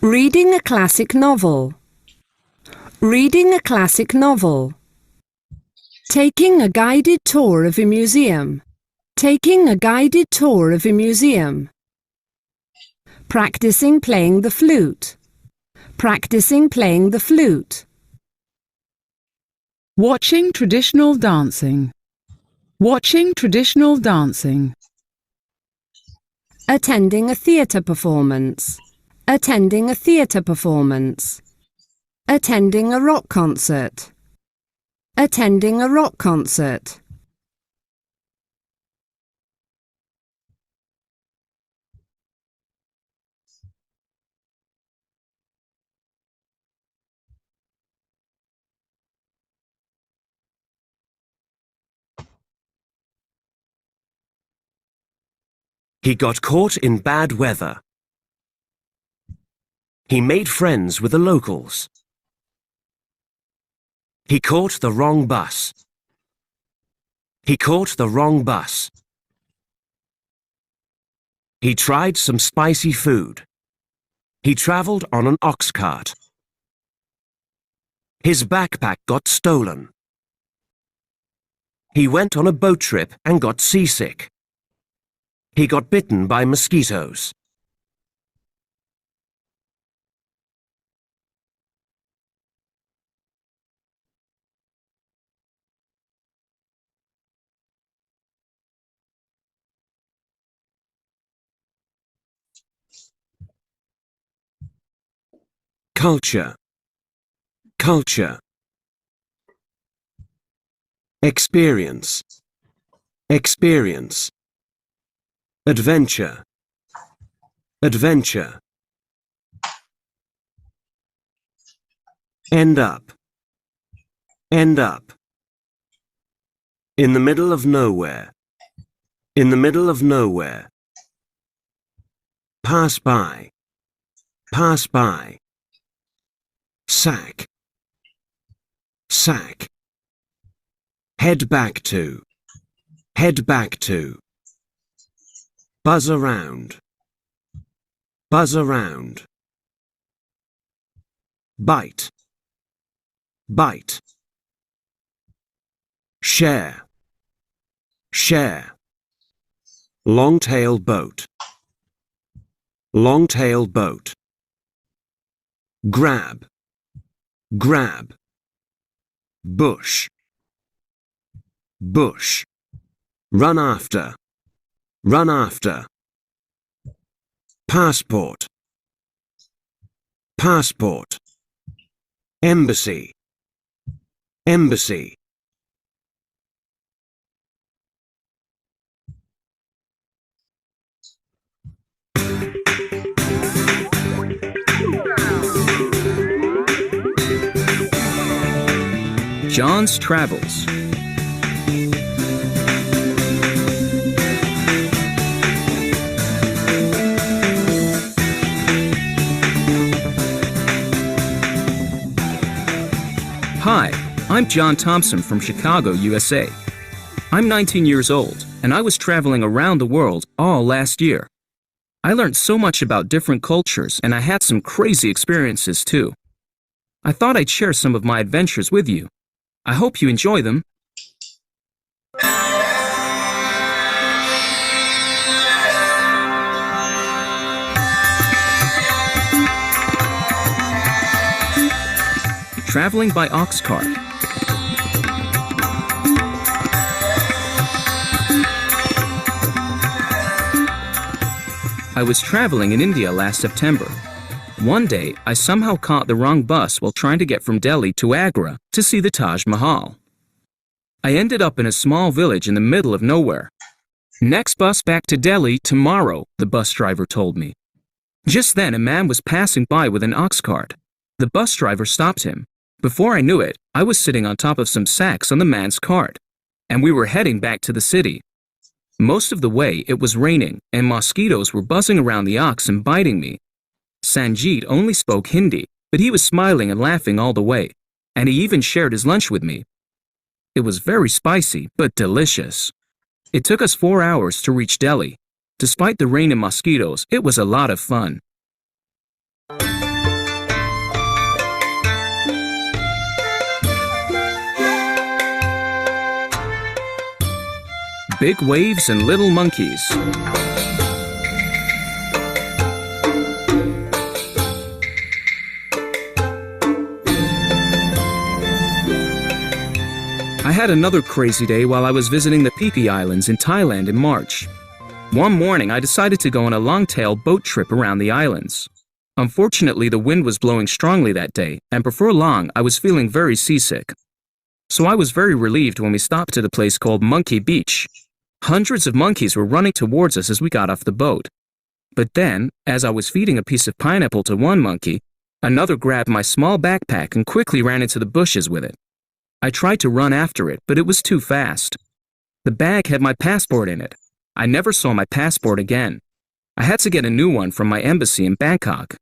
Reading a classic novel. Reading a classic novel. Taking a guided tour of a museum. Taking a guided tour of a museum. Practicing playing the flute. Practicing playing the flute. Watching traditional dancing. Watching traditional dancing. Attending a theatre performance. Attending a theatre performance. Attending a rock concert. Attending a rock concert. He got caught in bad weather. He made friends with the locals. He caught the wrong bus. He caught the wrong bus. He tried some spicy food. He travelled on an ox cart. His backpack got stolen. He went on a boat trip and got seasick. He got bitten by mosquitoes. Culture. Culture. Experience. Experience. Adventure. Adventure. End up. End up. In the middle of nowhere. In the middle of nowhere. Pass by. Pass by. Sack. Sack. Head back to. Head back to. Buzz around. Buzz around. Bite. Bite. Share. Share. Long-tail boat. Long-tail boat. Grab. Grab. Bush. Bush. Run after. Run after. Passport. Passport. Embassy. Embassy. John's Travels. Hi, I'm John Thompson from Chicago, USA. I'm 19 years old, and I was traveling around the world all last year. I learned so much about different cultures, and I had some crazy experiences too. I thought I'd share some of my adventures with you. I hope you enjoy them. Traveling by ox cart. I was traveling in India last September. One day, I somehow caught the wrong bus while trying to get from Delhi to Agra to see the Taj Mahal. I ended up in a small village in the middle of nowhere. Next bus back to Delhi tomorrow, the bus driver told me. Just then, a man was passing by with an ox cart. The bus driver stopped him. Before I knew it, I was sitting on top of some sacks on the man's cart, and we were heading back to the city. Most of the way, it was raining, and mosquitoes were buzzing around the ox and biting me. Sanjeet only spoke Hindi, but he was smiling and laughing all the way, and he even shared his lunch with me. It was very spicy, but delicious. It took us 4 hours to reach Delhi. Despite the rain and mosquitoes, it was a lot of fun. Big waves and little monkeys. I had another crazy day while I was visiting the Phi Phi Islands in Thailand in March. One morning, I decided to go on a long-tail boat trip around the islands. Unfortunately, the wind was blowing strongly that day, and before long, I was feeling very seasick. So I was very relieved when we stopped at a place called Monkey Beach. Hundreds of monkeys were running towards us as we got off the boat. But then, as I was feeding a piece of pineapple to one monkey, another grabbed my small backpack and quickly ran into the bushes with it. I tried to run after it, but it was too fast. The bag had my passport in it. I never saw my passport again. I had to get a new one from my embassy in Bangkok.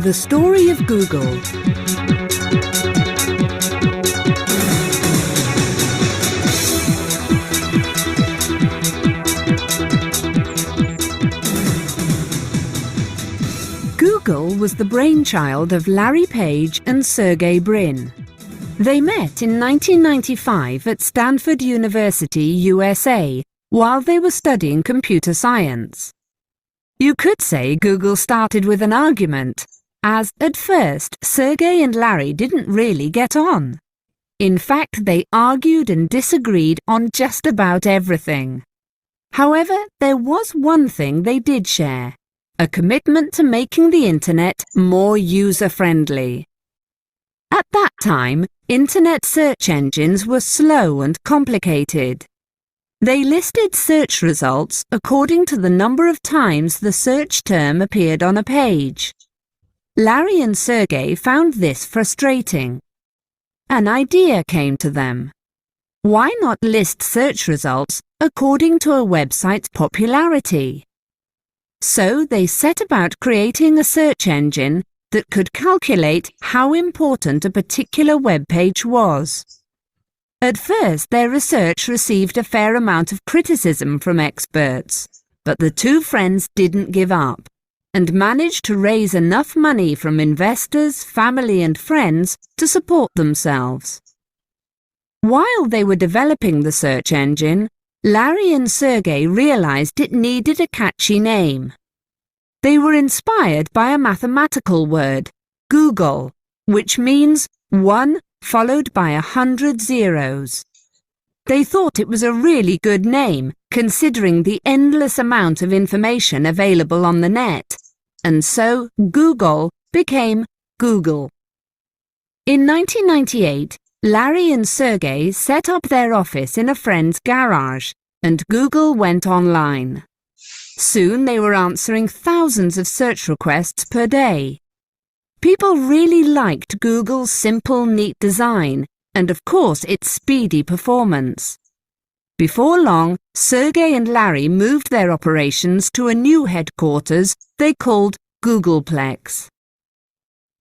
The story of Google. Google was the brainchild of Larry Page and Sergey Brin. They met in 1995 at Stanford University, USA, while they were studying computer science. You could say Google started with an argument, as at first Sergey and Larry didn't really get on. In fact, they argued and disagreed on just about everything. However, there was one thing they did share: a commitment to making the internet more user-friendly. At that time, internet search engines were slow and complicated. They listed search results according to the number of times the search term appeared on a page. Larry and Sergey found this frustrating. An idea came to them. Why not list search results according to a website's popularity? So they set about creating a search engine that could calculate how important a particular web page was. At first, their research received a fair amount of criticism from experts, but the two friends didn't give up and managed to raise enough money from investors, family and friends to support themselves. While they were developing the search engine, Larry and Sergey realized it needed a catchy name. They were inspired by a mathematical word, Google, which means 1 followed by 100 zeros. They thought it was a really good name, considering the endless amount of information available on the net, and so Google became Google. In 1998, Larry and Sergey set up their office in a friend's garage, and Google went online. Soon they were answering thousands of search requests per day. People really liked Google's simple, neat design, and of course its speedy performance. Before long, Sergey and Larry moved their operations to a new headquarters they called Googleplex.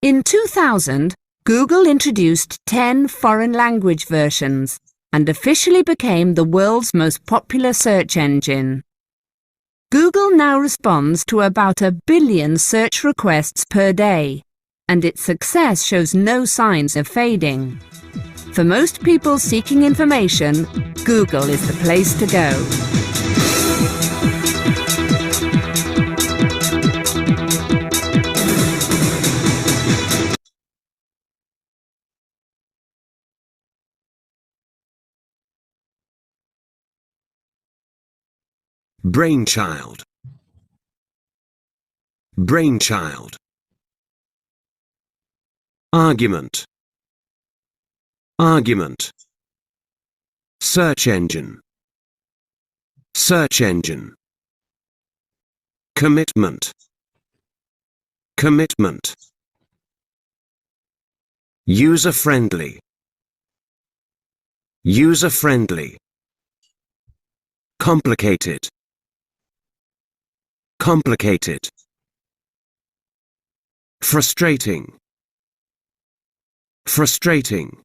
In 2000, Google introduced 10 foreign language versions and officially became the world's most popular search engine. Google now responds to about 1 billion search requests per day, and its success shows no signs of fading. For most people seeking information, Google is the place to go. Brainchild. Brainchild. Argument. Argument. Search engine. Search engine. Commitment. Commitment. User-friendly. User-friendly. Complicated. Complicated. Frustrating. Frustrating.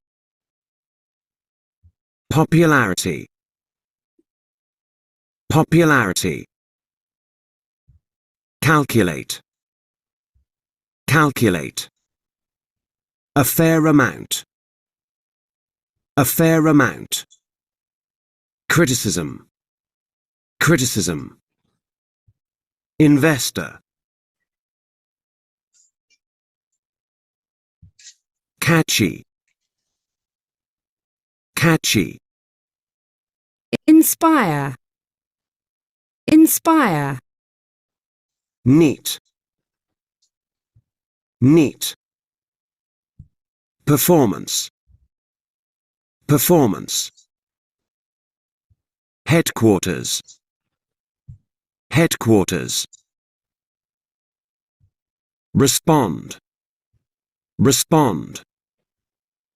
Popularity. Popularity. Calculate. Calculate. A fair amount. A fair amount. Criticism. Criticism. Investor. Catchy. Catchy. Inspire. Inspire. Neat. Neat. Performance. Performance. Headquarters. Headquarters. Respond. Respond.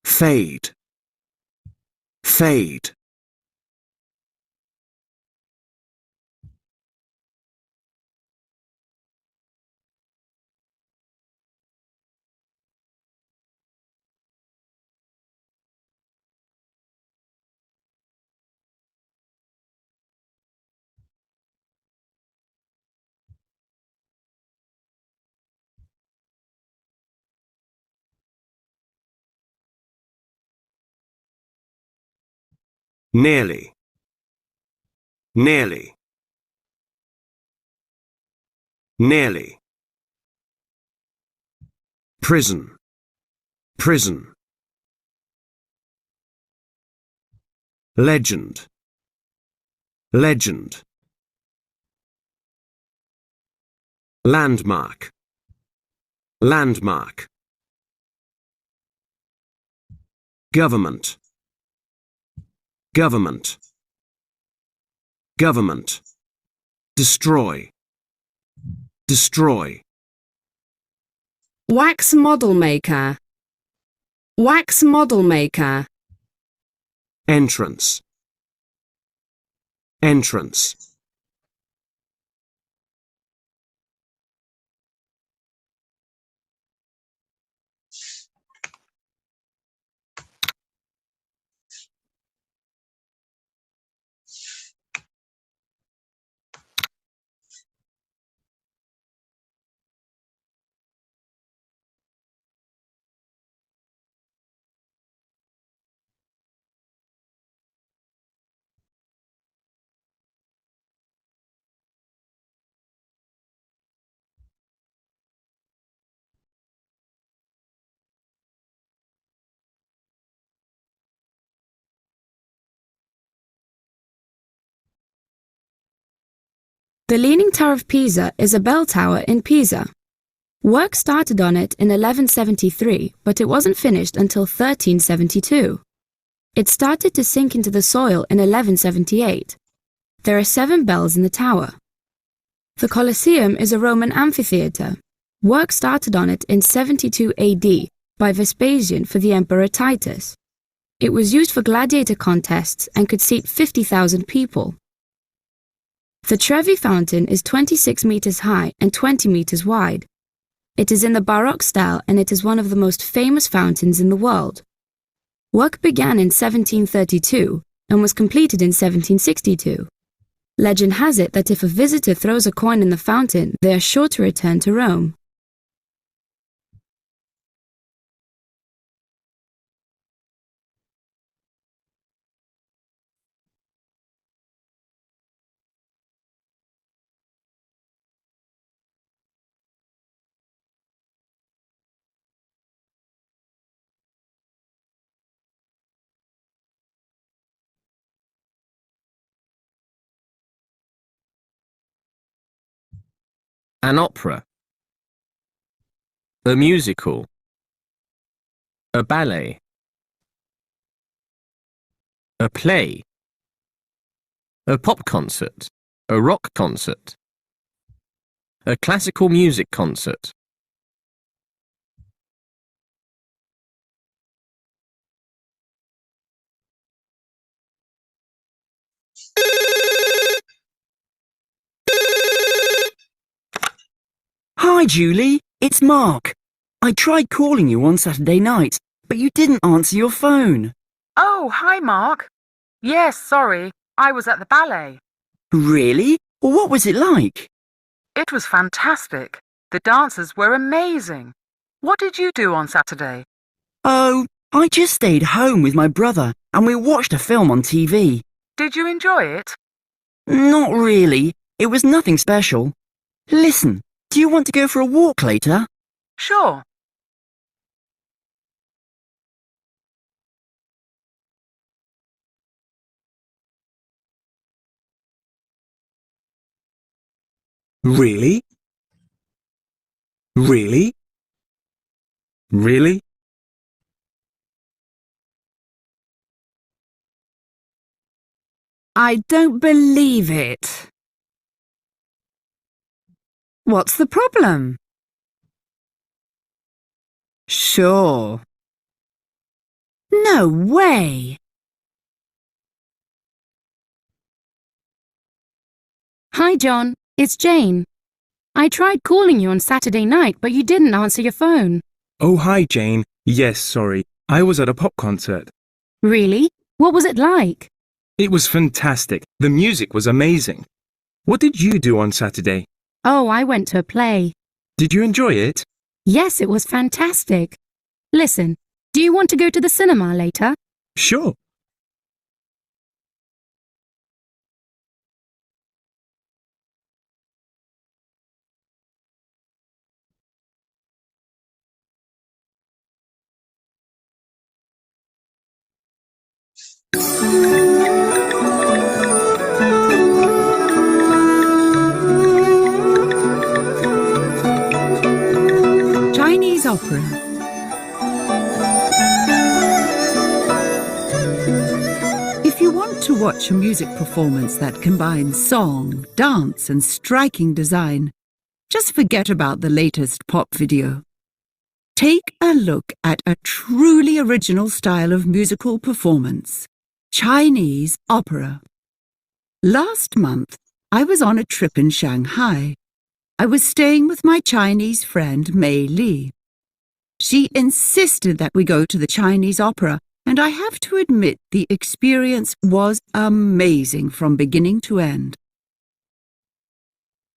Fade. Fade. Nearly. Nearly. Nearly. Prison. Prison. Legend. Legend. Landmark. Landmark. Government. Government. Government. Destroy. Destroy. Wax model maker. Wax model maker. Entrance. Entrance. The Leaning Tower of Pisa is a bell tower in Pisa. Work started on it in 1173, but it wasn't finished until 1372. It started to sink into the soil in 1178. There are 7 bells in the tower. The Colosseum is a Roman amphitheatre. Work started on it in 72 AD by Vespasian for the Emperor Titus. It was used for gladiator contests and could seat 50,000 people. The Trevi Fountain is 26 meters high and 20 meters wide. It is in the Baroque style and it is one of the most famous fountains in the world. Work began in 1732 and was completed in 1762. Legend has it that if a visitor throws a coin in the fountain, they are sure to return to Rome. An opera. A musical. A ballet. A play. A pop concert. A rock concert. A classical music concert. Hi, Julie. It's Mark. I tried calling you on Saturday night, but you didn't answer your phone. Oh, hi, Mark. Yes, sorry. I was at the ballet. Really? What was it like? It was fantastic. The dancers were amazing. What did you do on Saturday? Oh, I just stayed home with my brother and we watched a film on TV. Did you enjoy it? Not really. It was nothing special. Listen, do you want to go for a walk later? Sure. Really? Really? Really? I don't believe it. What's the problem? Sure. No way. Hi, John. It's Jane. I tried calling you on Saturday night, but you didn't answer your phone. Oh, hi, Jane. Yes, sorry. I was at a pop concert. Really? What was it like? It was fantastic. The music was amazing. What did you do on Saturday? Oh, I went to a play. Did you enjoy it? Yes, it was fantastic. Listen, do you want to go to the cinema later? Sure. Chinese opera. If you want to watch a music performance that combines song, dance and striking design, just forget about the latest pop video. Take a look at a truly original style of musical performance, Chinese opera. Last month, I was on a trip in Shanghai. I was staying with my Chinese friend Mei Li. She insisted that we go to the Chinese opera, and I have to admit the experience was amazing from beginning to end.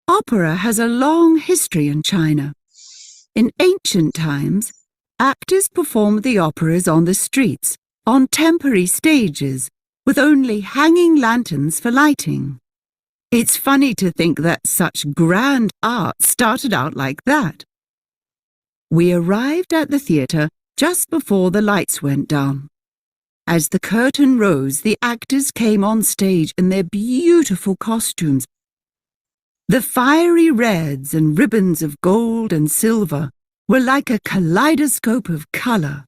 Opera has a long history in China. In ancient times, actors performed the operas on the streets, on temporary stages, with only hanging lanterns for lighting. It's funny to think that such grand art started out like that. We arrived at the theatre just before the lights went down. As the curtain rose, the actors came on stage in their beautiful costumes. The fiery reds and ribbons of gold and silver were like a kaleidoscope of colour.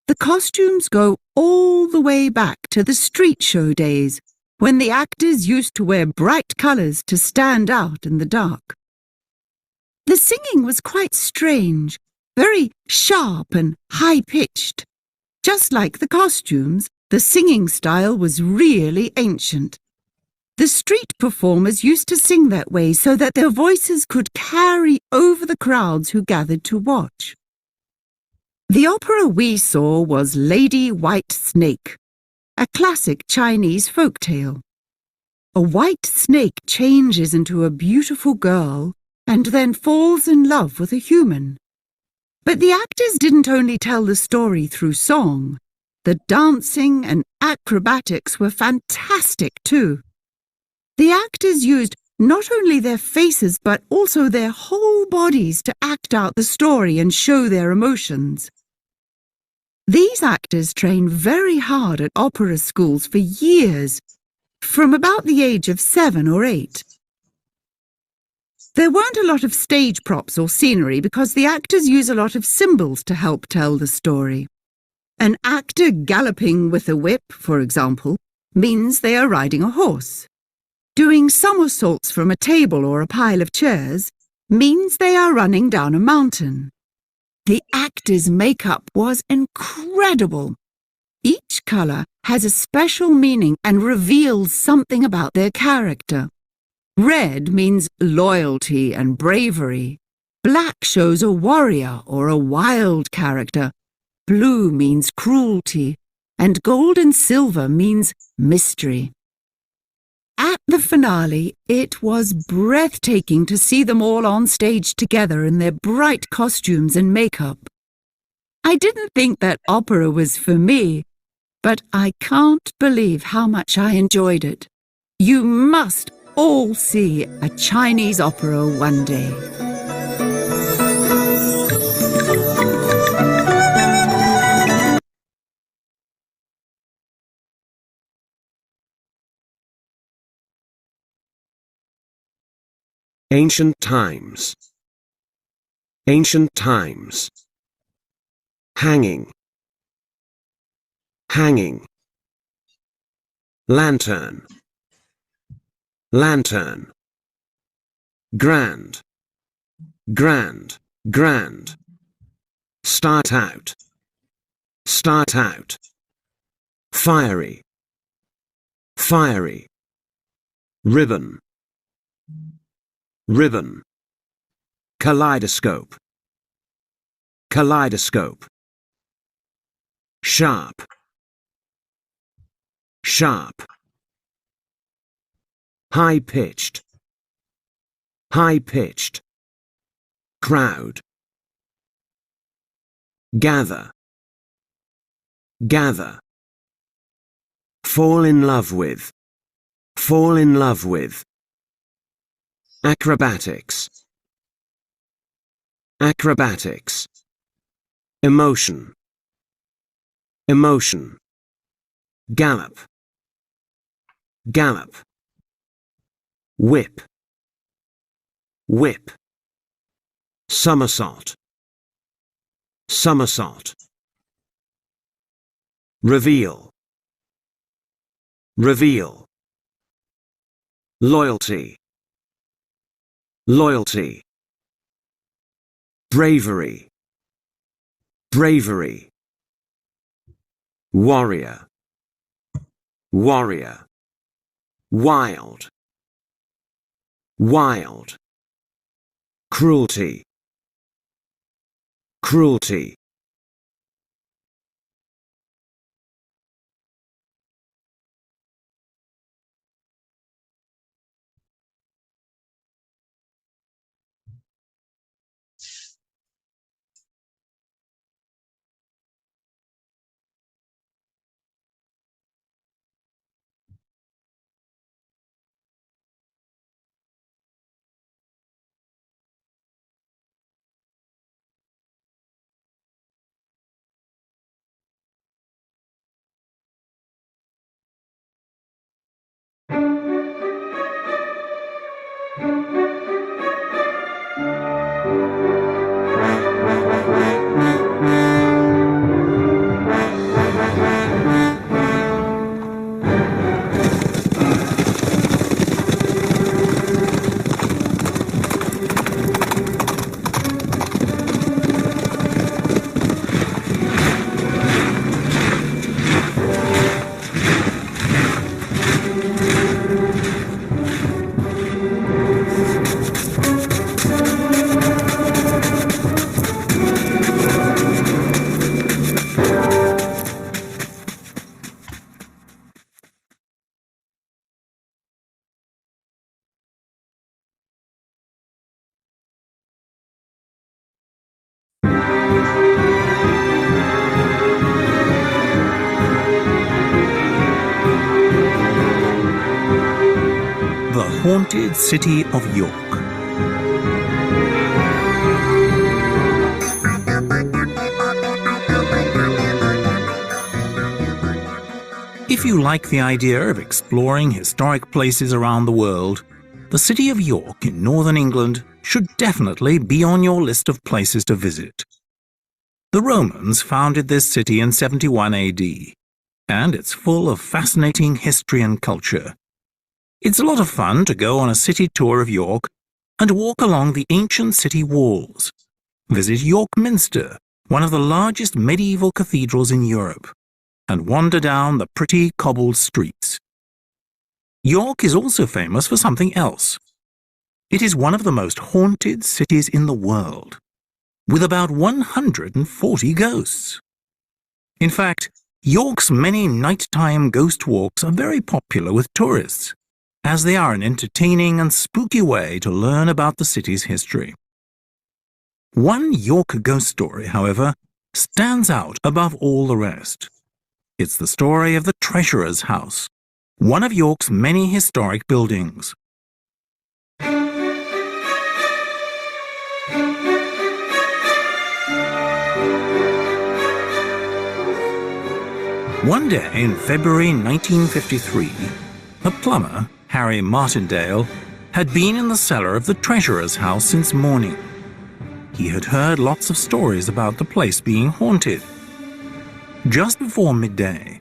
The costumes go all the way back to the street show days, when the actors used to wear bright colours to stand out in the dark. The singing was quite strange, very sharp and high-pitched. Just like the costumes, the singing style was really ancient. The street performers used to sing that way so that their voices could carry over the crowds who gathered to watch. The opera we saw was Lady White Snake, a classic Chinese folk tale. A white snake changes into a beautiful girl and then falls in love with a human. But the actors didn't only tell the story through song. The dancing and acrobatics were fantastic too. The actors used not only their faces but also their whole bodies to act out the story and show their emotions. These actors train very hard at opera schools for years, from about the age of 7 or 8. There weren't a lot of stage props or scenery because the actors use a lot of symbols to help tell the story. An actor galloping with a whip, for example, means they are riding a horse. Doing somersaults from a table or a pile of chairs means they are running down a mountain. The actors' makeup was incredible. Each colour has a special meaning and reveals something about their character. Red means loyalty and bravery. Black shows a warrior or a wild character. Blue means cruelty. And gold and silver means mystery. At the finale, it was breathtaking to see them all on stage together in their bright costumes and makeup. I didn't think that opera was for me, but I can't believe how much I enjoyed it. You must all see a Chinese opera one day. Ancient times. Ancient times. Hanging. Hanging. Lantern. Lantern. Grand. Grand. Grand. Start out. Start out. Fiery. Fiery. Ribbon. Ribbon. Kaleidoscope. Kaleidoscope. Sharp. Sharp. High-pitched. High-pitched. Crowd. Gather. Gather. Fall in love with. Fall in love with. Acrobatics. Acrobatics. Emotion. Emotion. Gallop. Gallop. Whip. Whip. Somersault. Somersault. Reveal. Reveal. Loyalty. Loyalty. Bravery. Bravery. Warrior. Warrior. Wild. Wild. Cruelty. Cruelty. The Haunted City of York. If you like the idea of exploring historic places around the world, the city of York in northern England should definitely be on your list of places to visit. The Romans founded this city in 71 AD, and it's full of fascinating history and culture. It's a lot of fun to go on a city tour of York and walk along the ancient city walls. Visit York Minster, one of the largest medieval cathedrals in Europe, and wander down the pretty cobbled streets. York is also famous for something else. It is one of the most haunted cities in the world, with about 140 ghosts. In fact, York's many nighttime ghost walks are very popular with tourists, as they are an entertaining and spooky way to learn about the city's history. One York ghost story, however, stands out above all the rest. It's the story of the Treasurer's House, one of York's many historic buildings. One day in February 1953, a plumber, Harry Martindale, had been in the cellar of the Treasurer's House since morning. He had heard lots of stories about the place being haunted. Just before midday,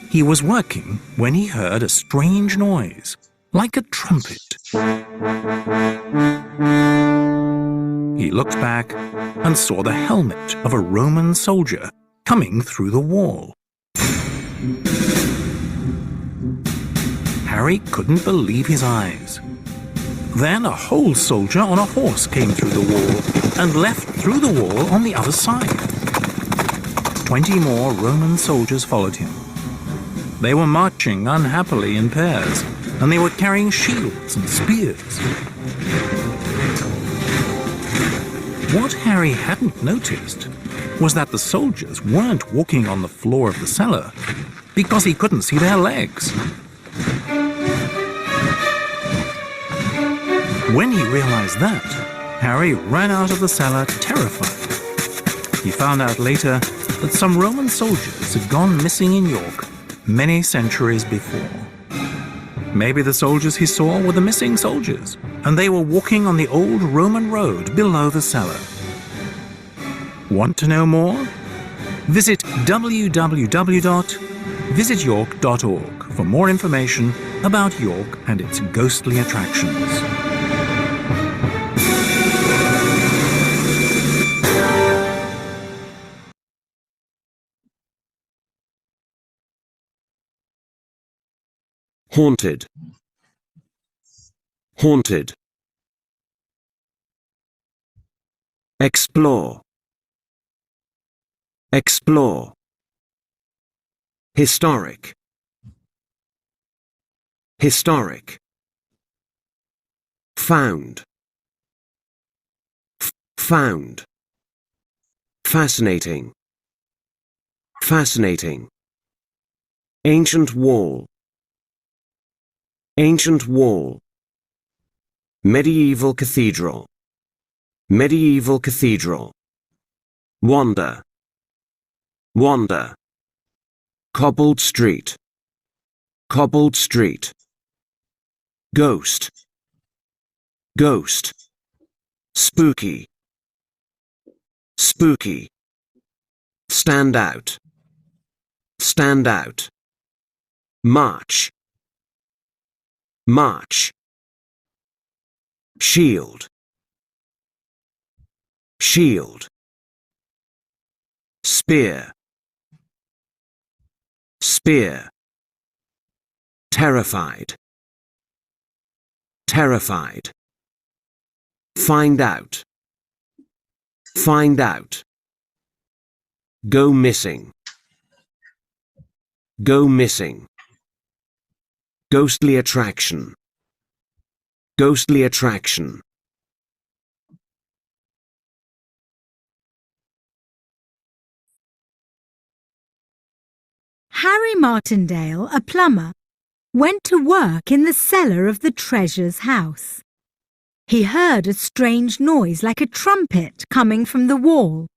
he was working when he heard a strange noise, like a trumpet. He looked back and saw the helmet of a Roman soldier coming through the wall. Harry couldn't believe his eyes. Then a whole soldier on a horse came through the wall and left through the wall on the other side. 20 more Roman soldiers followed him. They were marching unhappily in pairs, and they were carrying shields and spears. What Harry hadn't noticed was that the soldiers weren't walking on the floor of the cellar because he couldn't see their legs. When he realized that, Harry ran out of the cellar terrified. He found out later that some Roman soldiers had gone missing in York many centuries before. Maybe the soldiers he saw were the missing soldiers, and they were walking on the old Roman road below the cellar. Want to know more? Visit www.visityork.org for more information about York and its ghostly attractions. Haunted. Haunted. Explore. Explore. Historic. Historic. Found. Found. Fascinating. Fascinating. Ancient wall. Ancient wall. Medieval cathedral. Medieval cathedral. Wander. Wander. Cobbled street. Cobbled street. Ghost. Ghost. Spooky. Spooky. Stand out. Stand out. March. March. Shield. Shield. Spear. Spear. Terrified. Terrified. Find out. Find out. Go missing. Go missing. Ghostly attraction. Ghostly attraction. Harry Martindale, a plumber, went to work in the cellar of the Treasurer's house. He heard a strange noise like a trumpet coming from the wall.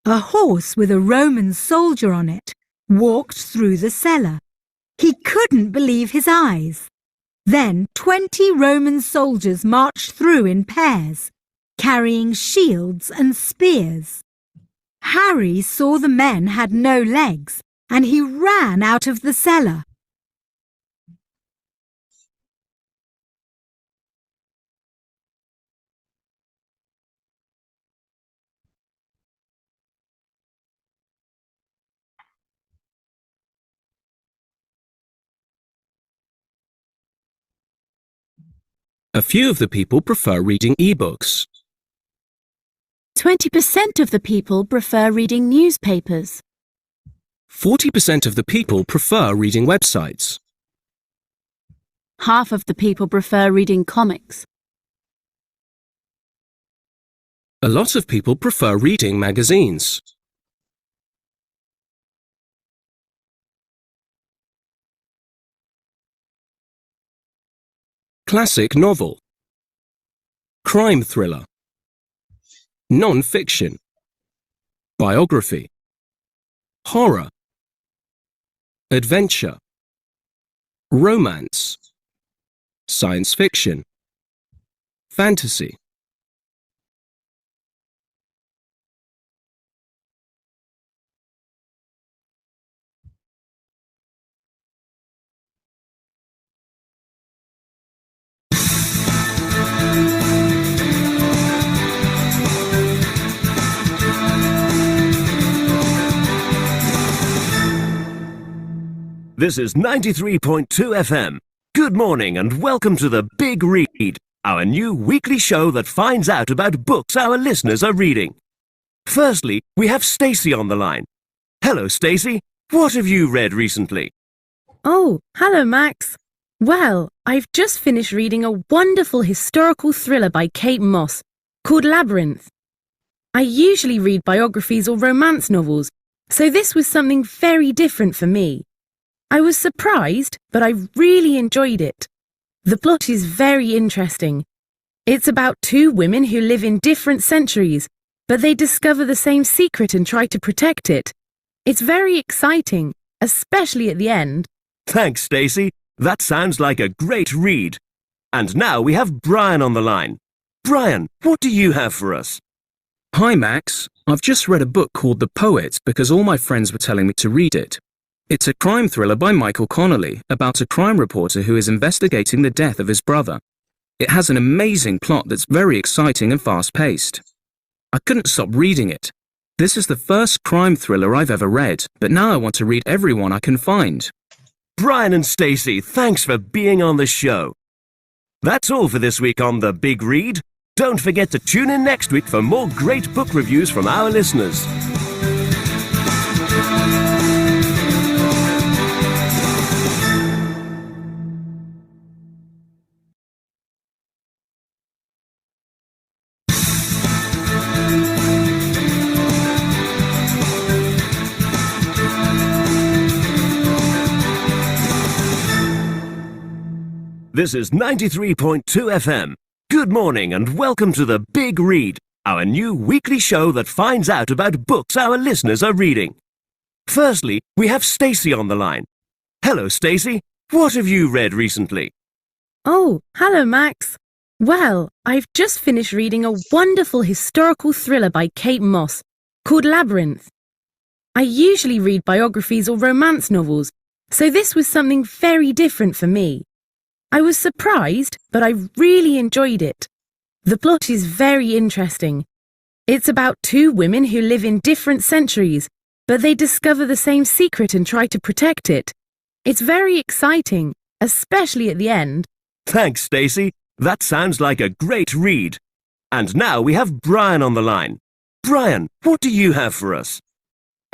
A horse with a Roman soldier on it walked through the cellar. He couldn't believe his eyes. Then 20 Roman soldiers marched through in pairs, carrying shields and spears. Harry saw the men had no legs, and he ran out of the cellar. A few of the people prefer reading ebooks. 20% of the people prefer reading newspapers. 40% of the people prefer reading websites. Half of the people prefer reading comics. A lot of people prefer reading magazines. Classic novel. Crime thriller. Non-fiction. Biography. Horror. Adventure. Romance. Science fiction. Fantasy. This is 93.2 FM. Good morning and welcome to The Big Read, our new weekly show that finds out about books our listeners are reading. Firstly, we have Stacey on the line. Hello, Stacey. What have you read recently? Oh, hello, Max. Well, I've just finished reading a wonderful historical thriller by Kate Moss called Labyrinth. I usually read biographies or romance novels, so this was something very different for me. I was surprised, but I really enjoyed it. The plot is very interesting. It's about two women who live in different centuries, but they discover the same secret and try to protect it. It's very exciting, especially at the end. Thanks, Stacey. That sounds like a great read. And now we have Brian on the line. Brian, what do you have for us? Hi, Max. I've just read a book called The Poet because all my friends were telling me to read it. It's a crime thriller by Michael Connolly about a crime reporter who is investigating the death of his brother. It has an amazing plot that's very exciting and fast-paced. I couldn't stop reading it. This is the first crime thriller I've ever read, but now I want to read every one I can find. Brian and Stacey, thanks for being on the show. That's all for this week on The Big Read. Don't forget to tune in next week for more great book reviews from our listeners. This is 93.2 FM. Good morning and welcome to The Big Read, our new weekly show that finds out about books our listeners are reading. Firstly, we have Stacey on the line. Hello, Stacey. What have you read recently? Oh, hello, Max. Well, I've just finished reading a wonderful historical thriller by Kate Moss called Labyrinth. I usually read biographies or romance novels, so this was something very different for me. I was surprised, but I really enjoyed it. The plot is very interesting. It's about two women who live in different centuries, but they discover the same secret and try to protect it. It's very exciting, especially at the end. Thanks, Stacey. That sounds like a great read. And now we have Brian on the line. Brian, what do you have for us?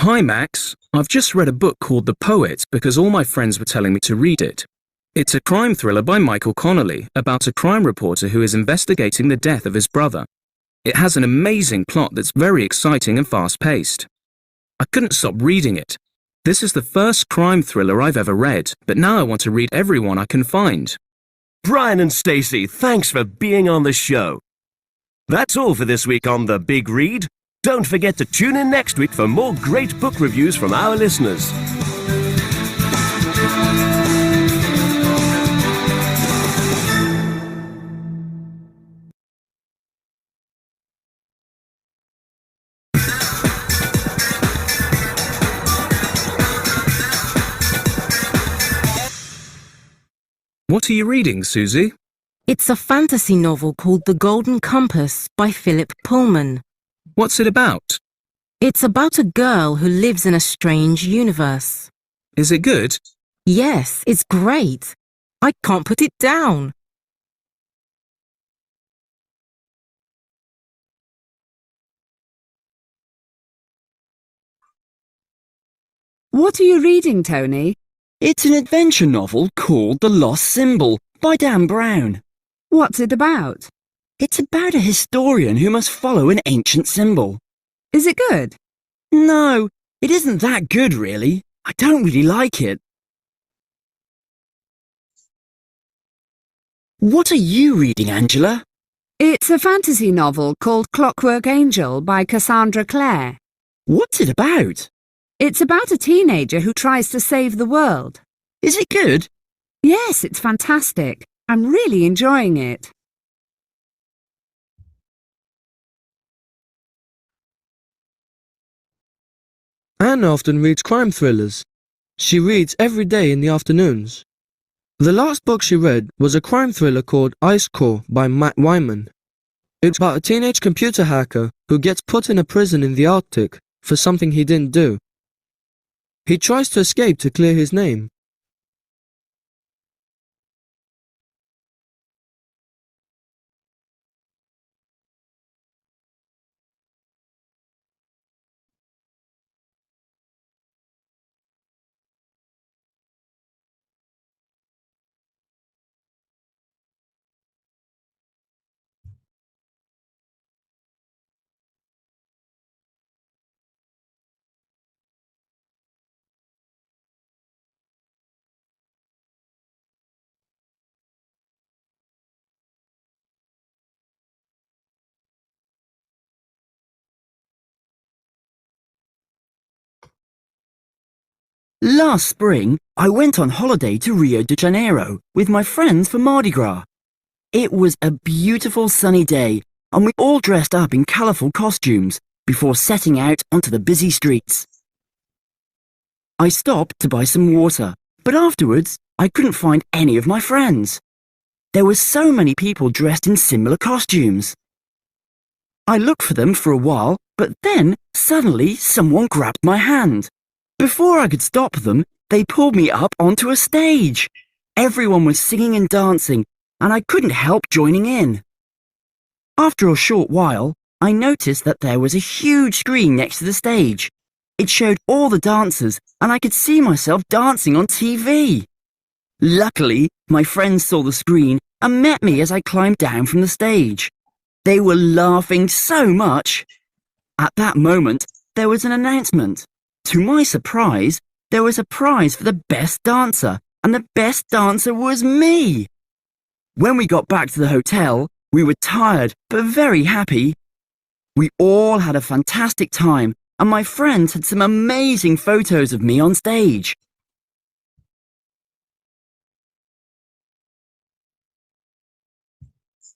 Hi, Max. I've just read a book called The Poet because all my friends were telling me to read it. It's a crime thriller by Michael Connolly about a crime reporter who is investigating the death of his brother. It has an amazing plot that's very exciting and fast-paced. I couldn't stop reading it. This is the first crime thriller I've ever read, but now I want to read every one I can find. Brian and Stacey, thanks for being on the show. That's all for this week on The Big Read. Don't forget to tune in next week for more great book reviews from our listeners. What are you reading, Susie? It's a fantasy novel called The Golden Compass by Philip Pullman. What's it about? It's about a girl who lives in a strange universe. Is it good? Yes, it's great. I can't put it down. What are you reading, Tony? It's an adventure novel called The Lost Symbol by Dan Brown. What's it about? It's about a historian who must follow an ancient symbol. Is it good? No, it isn't that good, really. I don't really like it. What are you reading, Angela? It's a fantasy novel called Clockwork Angel by Cassandra Clare. What's it about? It's about a teenager who tries to save the world. Is it good? Yes, it's fantastic. I'm really enjoying it. Anne often reads crime thrillers. She reads every day in the afternoons. The last book she read was a crime thriller called Ice Core by Matt Wyman. It's about a teenage computer hacker who gets put in a prison in the Arctic for something he didn't do. He tries to escape to clear his name. Last spring, I went on holiday to Rio de Janeiro with my friends for Mardi Gras. It was a beautiful sunny day, and we all dressed up in colourful costumes before setting out onto the busy streets. I stopped to buy some water, but afterwards, I couldn't find any of my friends. There were so many people dressed in similar costumes. I looked for them for a while, but then suddenly someone grabbed my hand. Before I could stop them, they pulled me up onto a stage. Everyone was singing and dancing, and I couldn't help joining in. After a short while, I noticed that there was a huge screen next to the stage. It showed all the dancers, and I could see myself dancing on TV. Luckily, my friends saw the screen and met me as I climbed down from the stage. They were laughing so much. At that moment, there was an announcement. To my surprise, there was a prize for the best dancer, and the best dancer was me. When we got back to the hotel, we were tired but very happy. We all had a fantastic time, and my friends had some amazing photos of me on stage.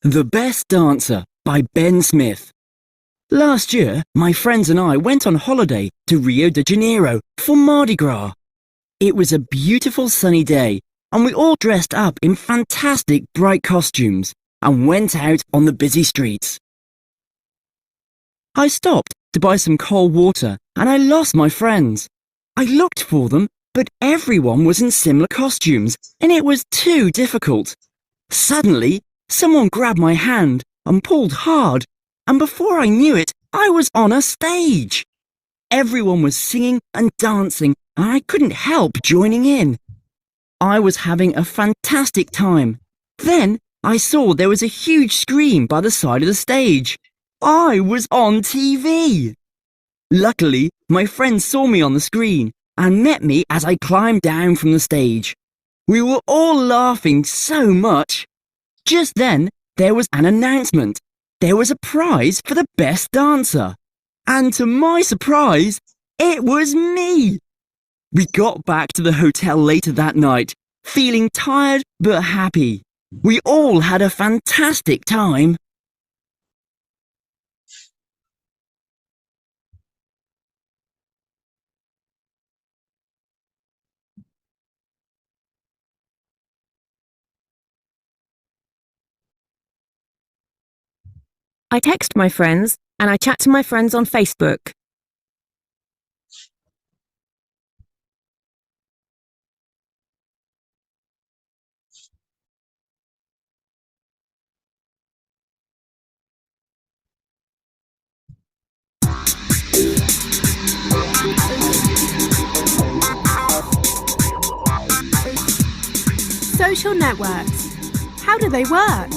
The Best Dancer by Ben Smith. Last year, my friends and I went on holiday to Rio de Janeiro for Mardi Gras. It was a beautiful sunny day, and we all dressed up in fantastic bright costumes and went out on the busy streets. I stopped to buy some cold water, and I lost my friends. I looked for them, but everyone was in similar costumes, and it was too difficult. Suddenly, someone grabbed my hand and pulled hard, and before I knew it, I was on a stage. Everyone was singing and dancing, and I couldn't help joining in. I was having a fantastic time. Then I saw there was a huge screen by the side of the stage. I was on TV. Luckily, my friends saw me on the screen and met me as I climbed down from the stage. We were all laughing so much. Just then, there was an announcement. There was a prize for the best dancer. And to my surprise, it was me. We got back to the hotel later that night, feeling tired but happy. We all had a fantastic time. I text my friends and I chat to my friends on Facebook. Social networks. How do they work?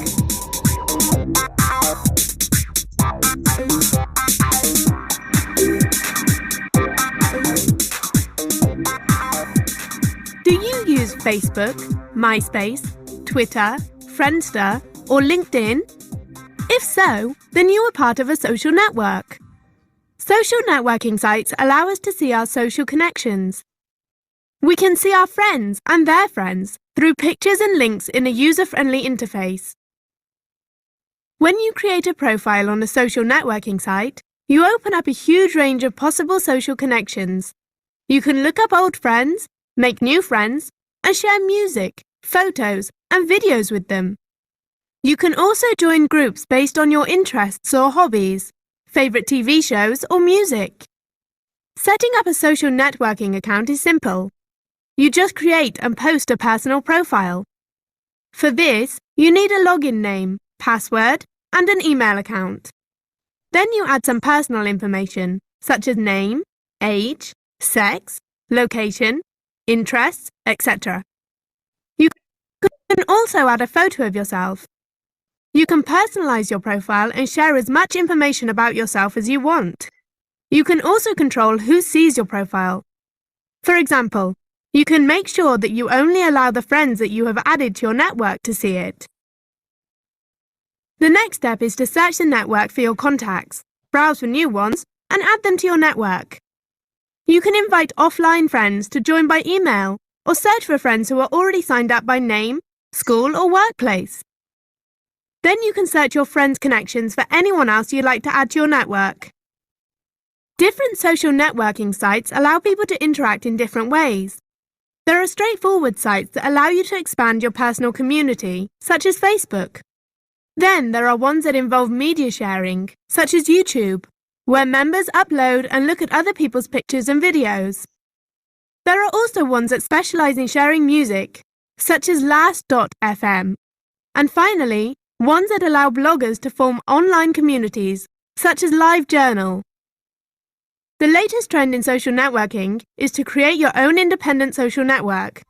Do you use Facebook, MySpace, Twitter, Friendster, or LinkedIn? If so, then you are part of a social network. Social networking sites allow us to see our social connections. We can see our friends and their friends through pictures and links in a user-friendly interface. When you create a profile on a social networking site, you open up a huge range of possible social connections. You can look up old friends, make new friends, and share music, photos, and videos with them. You can also join groups based on your interests or hobbies, favorite TV shows, or music. Setting up a social networking account is simple. You just create and post a personal profile. For this, you need a login name, password, and an email account. Then you add some personal information, such as name, age, sex, location, interests, etc. You can also add a photo of yourself. You can personalize your profile and share as much information about yourself as you want. You can also control who sees your profile. For example, you can make sure that you only allow the friends that you have added to your network to see it. The next step is to search the network for your contacts, browse for new ones, and add them to your network. You can invite offline friends to join by email, or search for friends who are already signed up by name, school, or workplace. Then you can search your friends' connections for anyone else you'd like to add to your network. Different social networking sites allow people to interact in different ways. There are straightforward sites that allow you to expand your personal community, such as Facebook. Then there are ones that involve media sharing, such as YouTube, where members upload and look at other people's pictures and videos. There are also ones that specialize in sharing music, such as Last.fm. And finally, ones that allow bloggers to form online communities, such as LiveJournal. The latest trend in social networking is to create your own independent social network.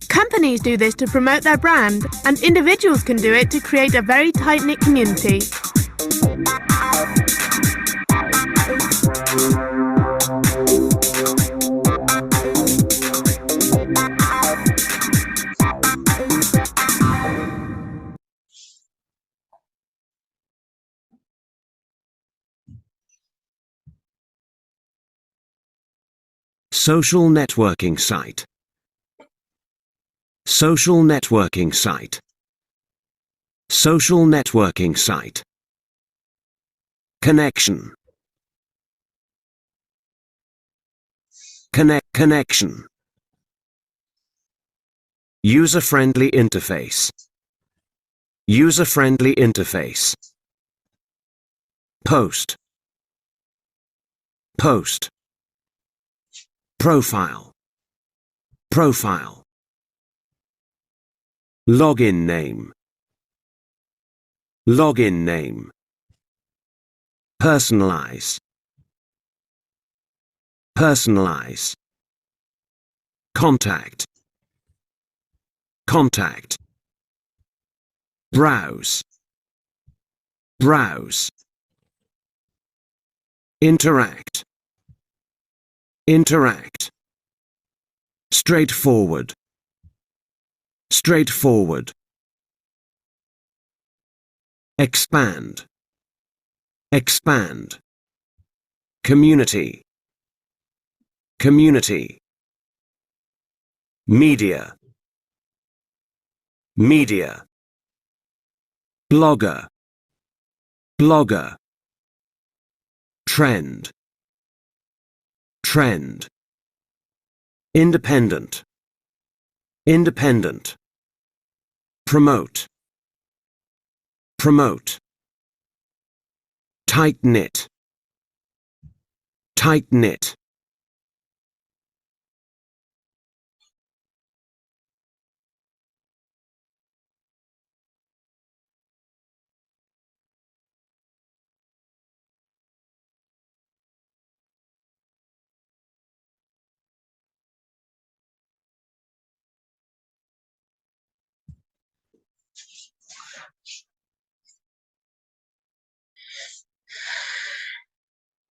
Companies do this to promote their brand, and individuals can do it to create a very tight-knit community. Social networking site. Social networking site. Social networking site. Connection. Connection. User-friendly interface. User-friendly interface. Post. Post. Profile. Profile. Login name. Login name. Personalize. Personalize. Contact. Contact. Browse. Browse. Interact. Interact. Straightforward. Straightforward. Expand. Expand. Community. Community. Media. Media. Blogger. Blogger. Trend. Trend. Independent. Independent. Promote. Promote. tight knit, tight knit.